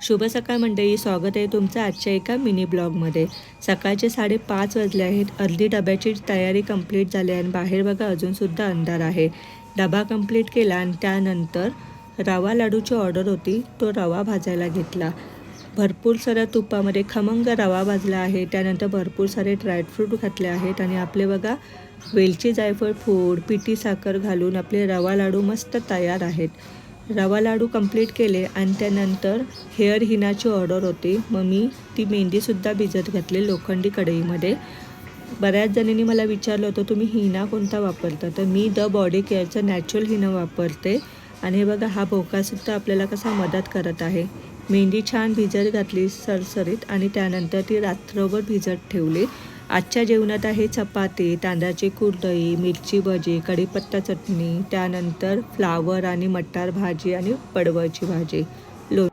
शुभ सकाळ मंडळी, स्वागत आहे तुमचं आजच्या एका मिनी ब्लॉगमध्ये। सकाळचे 5:30 वाजले आहेत। अर्धी डब्याची तयारी कंप्लीट झाली आणि बाहेर बघा अजूनसुद्धा अंधार आहे। डबा कंप्लीट केला आणि त्यानंतर रवा लाडूची ऑर्डर होती, तो रवा भाजायला घेतला। भरपूर साऱ्या तुपामध्ये खमंग रवा भाजला आहे। त्यानंतर भरपूर सारे ड्रायफ्रूट घातले आहेत आणि आपले बघा वेलची, जायफळ पूड, पिठी साखर घालून आपले रवा लाडू मस्त तयार आहेत। रवा लाडू कंप्लीट केले आणि त्यानंतर हेअर हिनाची ऑर्डर होती। मग मी ती मेहंदीसुद्धा भिजत घातली लोखंडी कढईमध्ये। बऱ्याच जणींनी मला विचारलं होतं तुम्ही हिना कोणता वापरता, तर मी द बॉडी केअरचा नॅचरल हिना वापरते। आणि हे बघा हा भोकासुद्धा आपल्याला कसा मदत करत आहे। मेहंदी छान भिजत घातली सरसरीत आणि त्यानंतर ती रात्रभर भिजत ठेवली। आजच्या जेवणात आहे चपाती, तांदळाची कुरडई, मिरची भजी, कढीपत्ता चटणी, त्यानंतर फ्लावर आणि मटार भाजी आणि पडवळची भाजी।